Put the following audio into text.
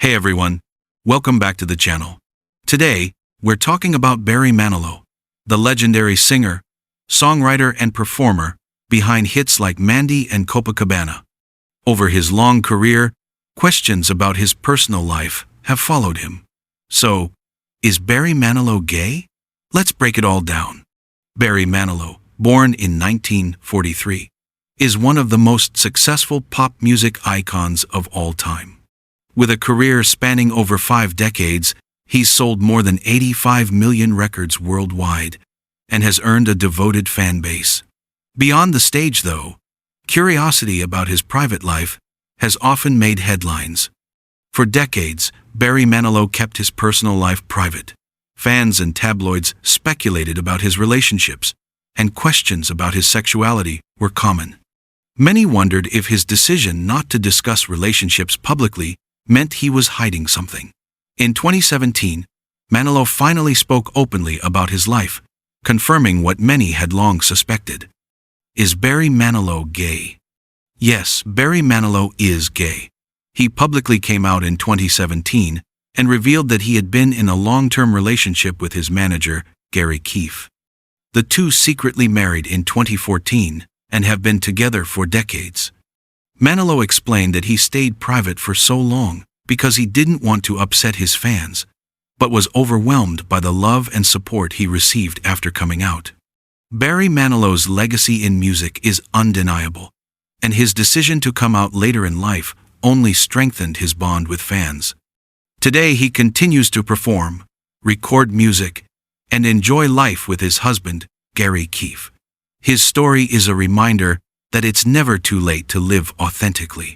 Hey everyone, welcome back to the channel. Today, we're talking about Barry Manilow, the legendary singer, songwriter and performer behind hits like Mandy and Copacabana. Over his long career, questions about his personal life have followed him. So, is Barry Manilow gay? Let's break it all down. Barry Manilow, born in 1943, is one of the most successful pop music icons of all time. With a career spanning over 5 decades, he's sold more than 85 million records worldwide and has earned a devoted fan base. Beyond the stage, though, curiosity about his private life has often made headlines. For decades, Barry Manilow kept his personal life private. Fans and tabloids speculated about his relationships, and questions about his sexuality were common. Many wondered if his decision not to discuss relationships publicly meant he was hiding something. In 2017, Manilow finally spoke openly about his life, confirming what many had long suspected. Is Barry Manilow gay? Yes, Barry Manilow is gay. He publicly came out in 2017 and revealed that he had been in a long-term relationship with his manager, Gary Keefe. The two secretly married in 2014 and have been together for decades. Manilow explained that he stayed private for so long because he didn't want to upset his fans, but was overwhelmed by the love and support he received after coming out. Barry Manilow's legacy in music is undeniable, and his decision to come out later in life only strengthened his bond with fans. Today he continues to perform, record music, and enjoy life with his husband, Gary Keefe. His story is a reminder that it's never too late to live authentically.